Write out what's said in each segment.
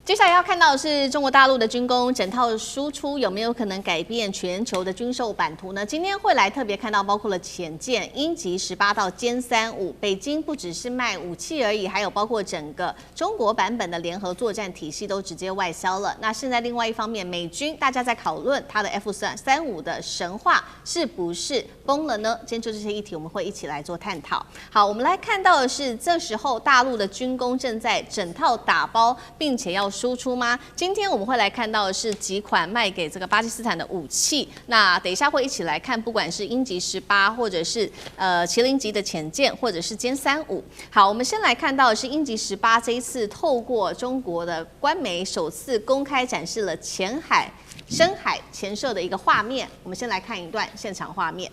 接下來要看到的是中國大陸的軍工整套輸出有沒有可能改變全球的軍售版圖呢？今天會來特別看到，包括了潛艦鷹擊18到殲35，北京不只是賣武器而已，還有包括整個中國版本的聯合作戰體系都直接外銷了。那現在另外一方面，美軍大家在討論它的 F-35的神話是不是崩了呢？今天就這些議題，我們會一起來做探討。好，我們來看到的是，這時候大陸的軍工正在整套打包，並且要輸出嗎？今天我們會來看到的是幾款賣給這個巴基斯坦的武器。那等一下會一起來看，不管是鷹擊18，或者是麒麟級的潛艦，或者是殲35。好，我們先來看到的是鷹擊18，這一次透過中國的官媒首次公開展示了淺海、深海潛射的一個畫面。我們先來看一段現場畫面。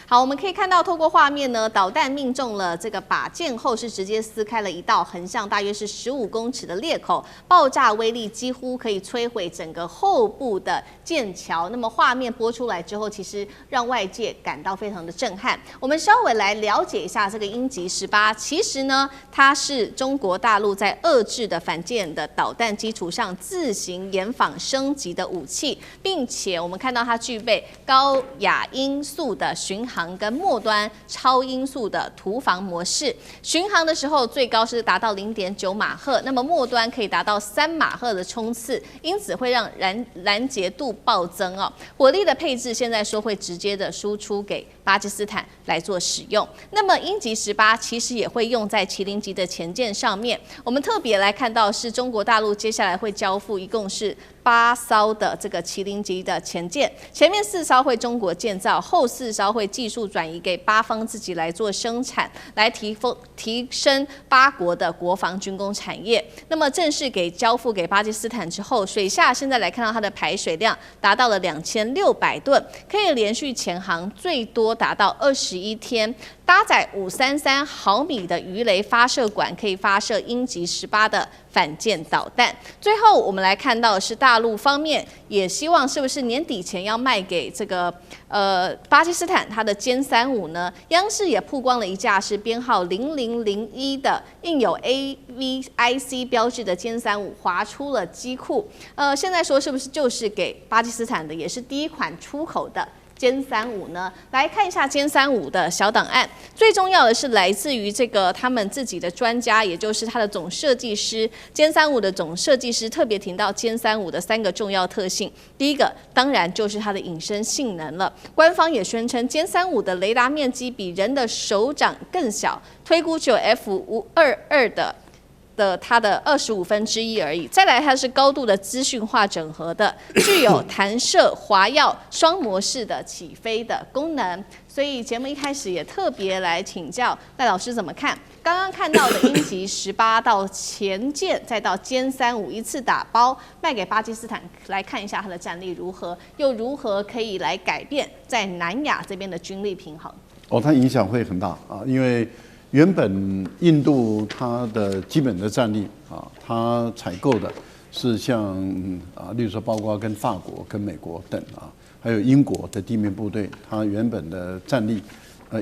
好，我們可以看到，透過畫面呢，導彈命中了這個靶艦後，是直接撕開了一道橫向大約是15公尺的裂口，爆炸威力幾乎可以摧毀整個後部的艦橋。那麼畫面播出來之後，其實讓外界感到非常的震撼。我們稍微來了解一下這個鷹擊18，其實呢，它是中國大陸在遏制的反艦的導彈基礎上自行研仿升級的武器，並且我們看到它具備高亞音速的巡航跟末端超音速的突防模式，巡航的時候最高是達到0.9馬赫，那麼末端可以達到3馬赫的衝刺，因此會讓攔截度暴增哦。火力的配置現在說會直接的輸出給巴基斯坦來做使用。那麼鷹擊18其實也會用在麒麟級的潛艦上面。我們特別來看到是中國大陸接下來會交付一共是8艘的這個麒麟級的潛艦，前面4艘會中國建造，後4艘會技術轉移給巴方自己來做生產，來提升巴國的國防軍工產業。那麼正式交付給巴基斯坦之後，水下現在來看到它的排水量達到了2600噸，可以連續潛航最多達到21天。搭載533毫米的魚雷發射管，可以發射鷹擊18的反艦導彈。最後，我們來看到的是大陸方面也希望是不是年底前要賣給這個巴基斯坦它的殲35呢？央視也曝光了一架是編號0001的印有 AVIC 標誌的殲35滑出了機庫。現在說是不是就是給巴基斯坦的，也是第一款出口的殲35呢？來看一下殲35的小檔案，最重要的是来自於這個他們自己的專家，也就是它的總設計師。殲35的總設計師特別提到殲35的3個重要特性，第一個當然就是它的隱身性能了。官方也宣稱殲35的雷達面積比人的手掌更小，推估只有 F522的它的1/25而已。再來，它是高度的資訊化整合的，具有彈射、滑躍、雙模式的起飛的功能。所以節目一開始也特別來請教賴老師怎麼看剛剛看到的鷹擊18到潛艦，再到殲35一次打包賣給巴基斯坦，來看一下它的戰力如何，又如何可以來改變在南亞這邊的軍力平衡？它影響會很大啊，因為原本印度它的基本的戰力啊，它採購的是像例如說包括跟法國、跟美國等啊，還有英國的地面部隊，它原本的戰力，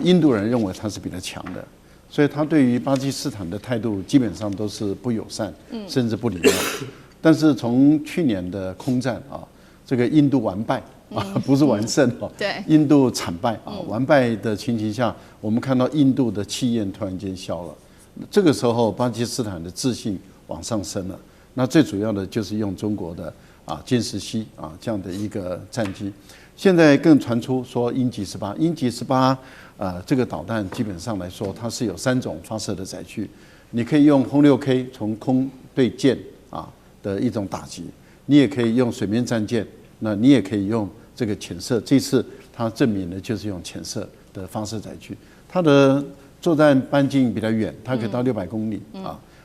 印度人認為它是比較強的，所以他對於巴基斯坦的態度基本上都是不友善，甚至不禮貌。但是從去年的空戰啊，這個印度完敗。不是完勝哦，對，印度慘敗啊，完敗的情形下，我們看到印度的氣焰突然間消了，這個時候巴基斯坦的自信往上升了。那最主要的就是用中國的殲10C這樣的一個戰機，現在更傳出說鷹擊18這個導彈基本上來說，它是有3種發射的載具，你可以用轟6K 從空對艦的一種打擊，你也可以用水面戰艦。那你也可以用這個潛射，這次它證明的就是用潛射的發射載具，它的作戰半徑比較遠，它可以到600公里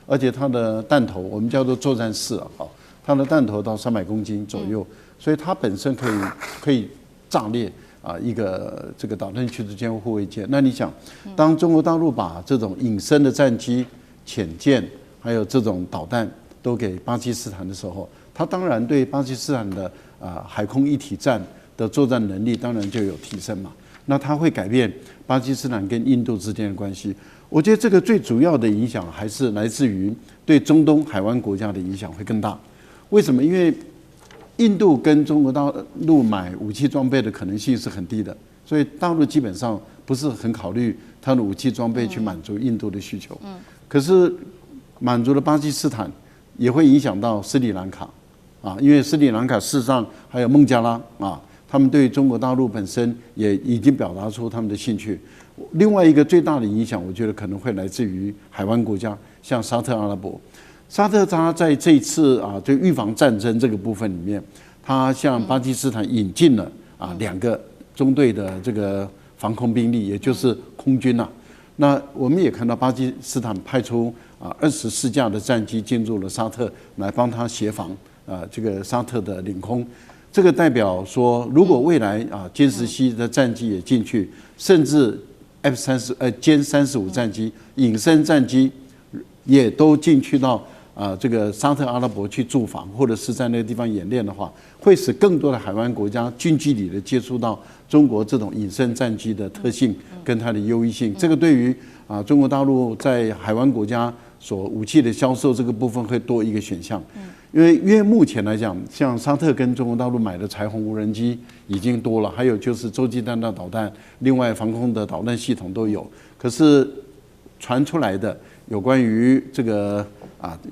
而且它的彈頭我們叫做作戰室它的彈頭到300公斤左右，所以它本身可以炸裂一個這個導彈驅逐艦護衛艦。那你想，當中國大陸把這種隱身的戰機、潛艦還有這種導彈都給巴基斯坦的時候，它當然對巴基斯坦的海空一體戰的作戰能力當然就有提升嘛。那它會改變巴基斯坦跟印度之間的關係。我覺得這個最主要的影響還是來自於對中東海灣國家的影響會更大。為什麼？因為印度跟中國大陸買武器裝備的可能性是很低的，所以大陸基本上不是很考慮它的武器裝備去滿足印度的需求。可是滿足了巴基斯坦，也會影響到斯里蘭卡啊，因為斯里蘭卡事實上還有孟加拉啊，他們對中國大陸本身也已經表達出他們的興趣。另外一個最大的影響，我覺得可能會來自於海灣國家，像沙特阿拉伯。沙特他在這一次啊，就預防戰爭這個部分裡面，他向巴基斯坦引進了2個中隊的這個防空兵力，也就是空軍吶。那我們也看到巴基斯坦派出24架的戰機進入了沙特，來幫他協防這個沙特的領空。這個代表說，如果未來殲10C的戰機也進去，甚至殲35戰機、隱身戰機也都進去到這個沙特阿拉伯去駐防，或者是在那個地方演練的話，會使更多的海灣國家近距離的接觸到中國這種隱身戰機的特性跟它的優異性。這個對於中國大陸在海灣國家所武器的銷售這個部分會多一個選項。因為目前來講，像沙特跟中國大陸買的彩虹無人機已經多了，還有就是洲際彈道導彈，另外防空的導彈系統都有。可是傳出來的有關於這個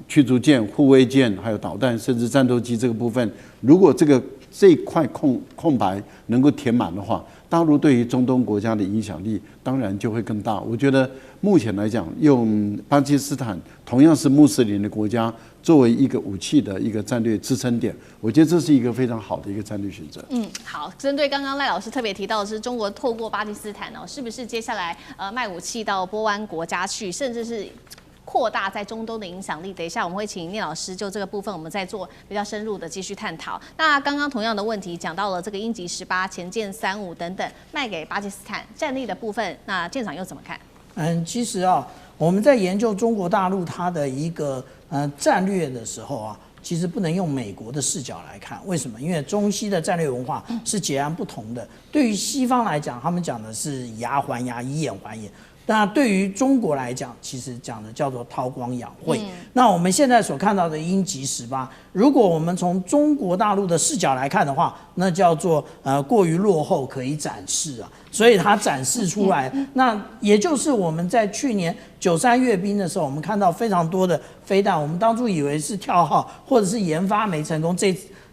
驅逐艦、護衛艦，還有導彈，甚至戰鬥機這個部分，如果這一塊空白能夠填滿的話，大陸對於中東國家的影響力當然就會更大。我覺得目前來講，用巴基斯坦同樣是穆斯林的國家作為一個武器的一個戰略支撐點，我覺得這是一個非常好的一個戰略選擇。好，針對剛剛賴老師特別提到的是，中國透過巴基斯坦是不是接下來賣武器到波灣國家去，甚至是擴大在中東的影響力？等一下我们会請聶老師就這個部分，我們再做比較深入的繼續探討。那剛剛同樣的問題講到了這個鷹擊18、潛艦35等等賣給巴基斯坦戰力的部分，那艦長又怎麼看？其實我們在研究中國大陸它的一個戰略的時候其實不能用美國的視角來看。為什麼？因為中西的戰略文化是截然不同的。對於西方來講，他們講的是以牙還牙，以眼還眼。那對於中國來講，其實講的叫做韜光養晦。那我們現在所看到的鷹擊18，如果我們從中國大陸的視角來看的話，那叫做過於落後，可以展示所以它展示出來，那也就是我們在去年93閱兵的時候，我們看到非常多的飛彈，我們當初以為是跳號或者是研發沒成功，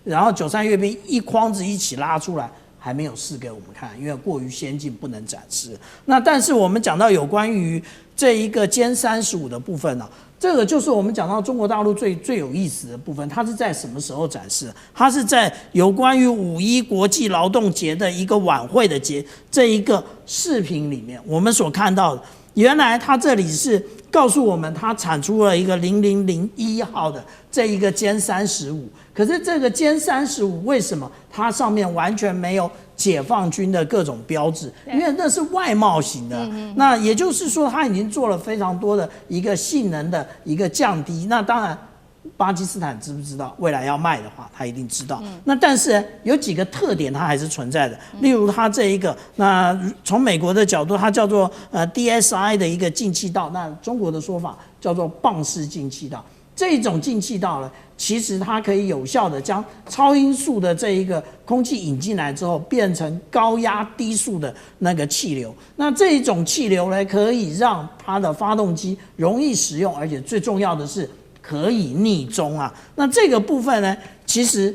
然後93閱兵一筐子一起拉出來。還沒有試給我們看，因為過於先進不能展示。那但是我們講到有關於這一個殲35的部分這個就是我們講到中國大陸最有意思的部分。它是在什麼時候展示？它是在有關於5·1國際勞動節的一個晚會的這一個視頻裡面，我們所看到的，原來它這裡是告訴我們，它產出了一個0001號的這一個殲35。可是這個殲35為什麼它上面完全沒有解放軍的各種標誌？因為那是外貿型的。那也就是說，它已經做了非常多的一個性能的一個降低。那當然，巴基斯坦知不知道？未來要賣的話，他一定知道。那但是有幾個特點，它還是存在的。例如，它這一個，那從美國的角度，它叫做DSI 的一個進氣道，那中國的說法叫做棒式进气道。這一種进气道呢，其實它可以有效的將超音速的這一個空氣引進來之後，變成高壓低速的那個氣流。那這一種氣流呢，可以讓它的發動機容易使用，而且最重要的是可以匿蹤那這個部分呢，其實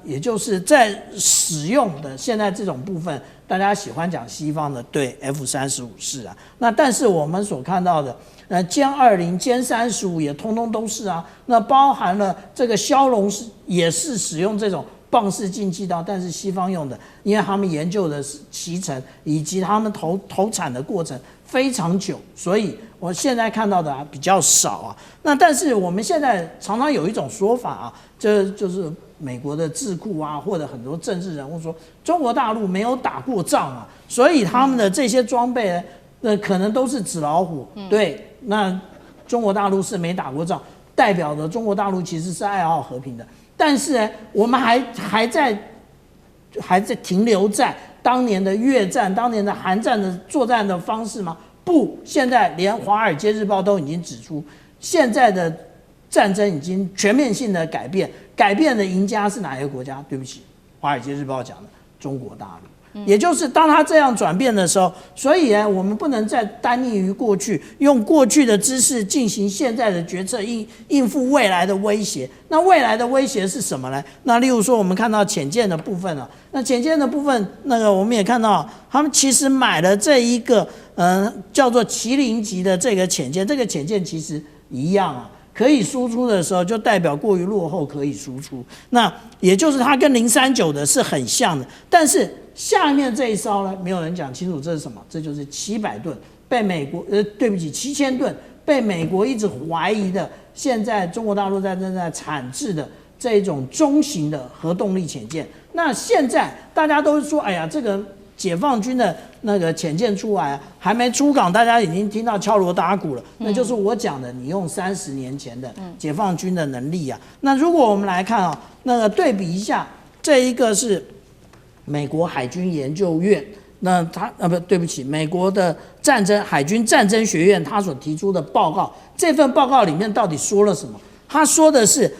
也就是在使用的現在這種部分，大家喜歡講西方的對 F-35是那但是我們所看到的殲20、殲35也通通都是那包含了這個梟龍也是使用這種棒式进氣道，但是西方用的，因為他們研究的是期程以及他們投產的過程非常久，所以我現在看到的比較少那但是我們現在常常有一種說法就是美國的智庫或者很多政治人物說，中國大陸沒有打過仗所以他們的這些裝備呢，可能都是紙老虎。對，那中國大陸是沒打過仗，代表着中國大陸其實是愛好和平的。但是呢，我们還在停留在當年的越戰、當年的韓戰的作戰的方式嗎？不，現在連《華爾街日報》都已經指出，現在的戰爭已經全面性的改變，改變的贏家是哪一個國家？對不起，《華爾街日報》講的中國大陸。也就是當他這樣轉變的時候，所以呢，我們不能再單立於過去，用過去的知識進行現在的決策，應付未來的威脅。那未來的威脅是什麼呢？那例如說，我們看到潛艦的部分啊，那潛艦的部分，那個我們也看到，他們其實買了這一個叫做麒麟級的這個潛艦，這個潛艦其實一樣啊。可以輸出的時候，就代表過於落後可以輸出。那也就是它跟039的是很像的，但是下面這一艘呢，沒有人講清楚這是什麼，這就是700噸被美國對不起7000噸被美國一直懷疑的，現在中國大陸正在產制的這一種中型的核動力潛艦。那現在大家都說，哎呀，這個解放軍的那個潛艦出來還沒出港，大家已經聽到敲鑼打鼓了。那就是我講的，你用30年前的解放軍的能力啊。那如果我們來看啊，那個對比一下，這一個是美國海軍研究院，那他對不起，美國的海軍戰爭學院他所提出的報告。這份報告裡面到底說了什麼？他說的是，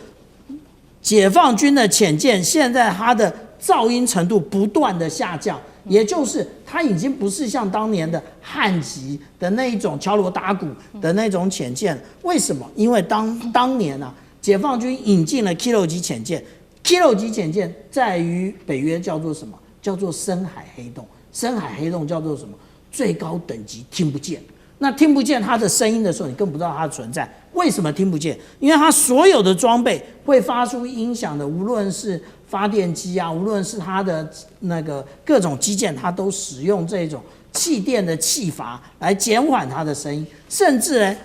解放軍的潛艦現在它的噪音程度不斷的下降。也就是它已經不是像當年的漢級的那一種敲鑼打鼓的那種潛艦。為什麼？因為當年啊，解放軍引進了 Kilo 級潛艦。Kilo 級潛艦在於北約叫做什麼？叫做深海黑洞。深海黑洞叫做什麼？最高等級聽不見。那聽不見它的聲音的時候，你更不知道它的存在。為什麼聽不見？因為它所有的裝備會發出音響的，無論是發電機啊，無論是它的那個各種機件，它都使用這種氣電的氣閥來減緩它的聲音。甚至呢，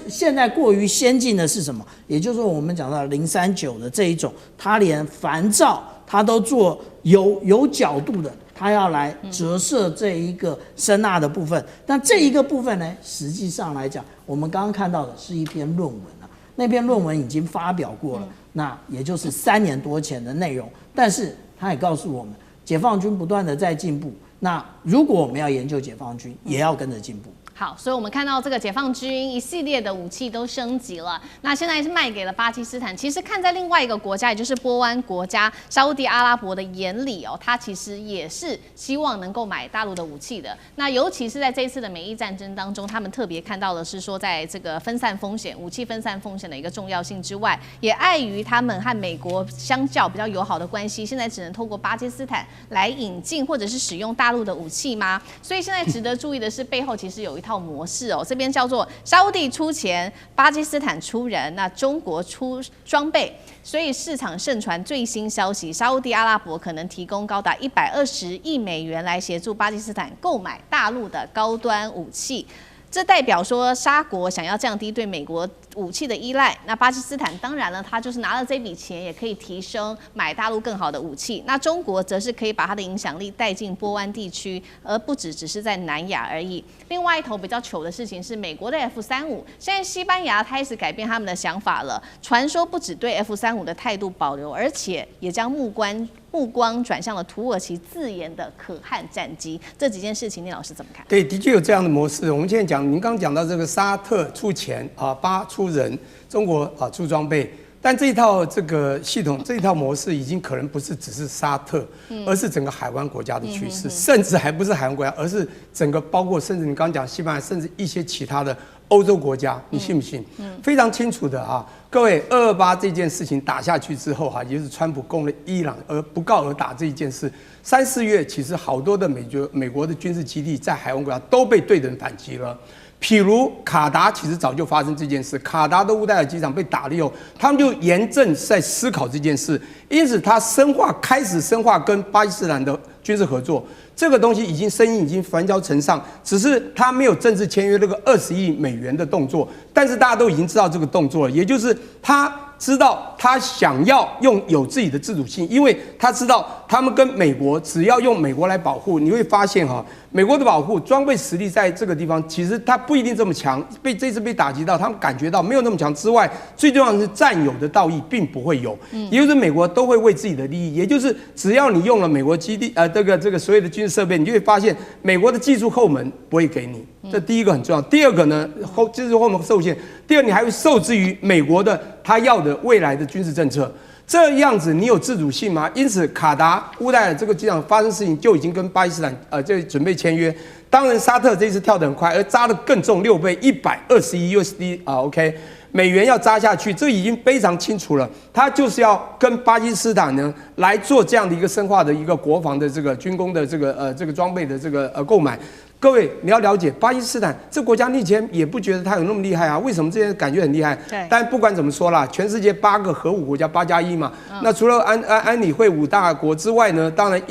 現在過於先進的是什麼？也就是說，我們講到039的這一種，它連帆罩它都做有角度的。他要來折射這一個聲納的部分，但這一個部分呢，實際上來講，我們剛剛看到的是一篇論文啊，那篇論文已經發表過了，那也就是3年多前的內容。但是他也告訴我們，解放軍不斷的在進步。那如果我們要研究解放軍，也要跟着進步。好，所以我們看到這個解放軍一系列的武器都升級了，那現在是賣給了巴基斯坦。其實看在另外一個國家，也就是波灣國家沙烏地阿拉伯的眼裡哦，他其實也是希望能夠買大陸的武器的。那尤其是在這一次的美伊戰爭當中，他們特別看到的是說，在這個分散風險、武器分散風險的一個重要性之外，也礙於他們和美國相較比較友好的關係，現在只能透過巴基斯坦來引進或者是使用大陸的武器嗎？所以現在值得注意的是，背後其實有一套模式哦，这邊叫做沙烏地出錢，巴基斯坦出人，那中國出裝備，所以市場盛傳最新消息，沙烏地阿拉伯可能提供高達120億美元來協助巴基斯坦購買大陸的高端武器。這代表說沙國想要降低對美國武器的依賴，那巴基斯坦當然了，他就是拿了這筆錢，也可以提升買大陸更好的武器。那中國則是可以把它的影響力帶進波灣地區，而不只是在南亞而已。另外一頭比較糗的事情是，美國的 F-35，現在西班牙開始改變他們的想法了，傳說不只對 F-35的態度保留，而且也將目光轉向了土耳其自研的可汗戰機。這幾件事情，聶老師怎麼看？對，的確有這樣的模式。我們現在講，您剛剛講到這個沙特出錢啊，巴出人，中國啊出裝備，但這一套這個系統，這一套模式已經可能不是只是沙特，而是整個海灣國家的趨勢，甚至還不是海灣國家，而是整個包括甚至你剛剛講西班牙，甚至一些其他的歐洲國家，你信不信？非常清楚的啊，各位，228這件事情打下去之後哈，也就是川普攻了伊朗而不告而打這一件事，3、4月其實好多的美國的軍事基地在海灣國家都被對等反擊了。譬如卡達其實早就發生這件事，卡達的烏代爾機場被打了以後，他們就嚴正在思考這件事，因此他開始深化跟巴基斯坦的軍事合作，這個東西聲音已經反交成上，只是他沒有正式簽約那個20億美元的動作，但是大家都已經知道這個動作了，也就是他知道他想要有自己的自主性，因為他知道他們跟美國只要用美國來保護，你會發現哈，美國的保護裝備實力在這個地方其實它不一定這麼強，這次被打擊到，他們感覺到沒有那麼強之外，最重要的是占有的道義並不會有，也就是美國都會為自己的利益，也就是只要你用了美國基地這個所有的軍事設備，你就會發現美國的技術後門不會給你，這第一個很重要。第二個呢，技術後門受限，第二你還會受制於美國的他要的未來的軍事政策。這樣子你有自主性嗎？因此，卡達烏代爾這個機場發生事情，就已經跟巴基斯坦就準備簽約。當然，沙特這次跳得很快，而扎得更重6倍，121 USD OK 美元要扎下去，這已經非常清楚了。他就是要跟巴基斯坦呢來做這樣的一個深化的一個國防的這個軍工的這個裝備的這個購買。各位，你要了解巴基斯坦這國家，你以前也不覺得它有那麼厲害啊？為什麼這些感覺很厲害？對。但不管怎麼說啦，全世界8個核武國家8+1嘛。那除了安理會5大國之外呢，當然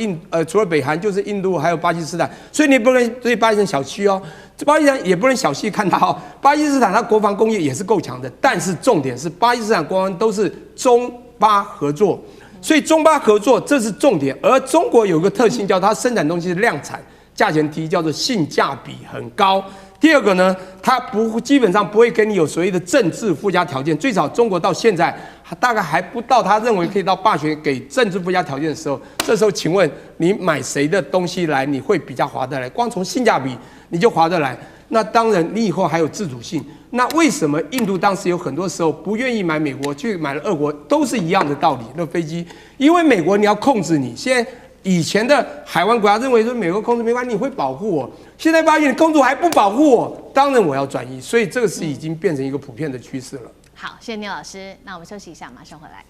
除了北韓就是印度還有巴基斯坦，所以你不能對巴基斯坦小覷哦。巴基斯坦也不能小細看它哦。巴基斯坦它國防工業也是夠強的，但是重點是巴基斯坦國防都是中巴合作，所以中巴合作這是重點。而中國有個特性，叫它生產東西是量產。價錢低，叫做性價比很高。第二個呢，它基本上不會跟你有所謂的政治附加條件。最少中國到現在大概還不到他認為可以到霸權給政治附加條件的時候。這時候，請問你買誰的東西來，你會比較划得來？光從性價比你就划得來。那當然，你以後還有自主性。那為什麼印度當時有很多時候不願意買美國，去買了俄國，都是一樣的道理。那飛機，因為美國你要控制你，現在。以前的海灣國家認為說美國控制沒關係，你會保護我。現在發現你控制還不保護我，當然我要轉移。所以這個是已經變成一個普遍的趨勢了。好，謝謝聶老師。那我們休息一下，馬上回來。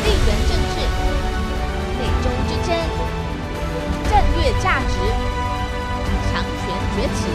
地緣政治、美中之爭、戰略價值、強權崛起。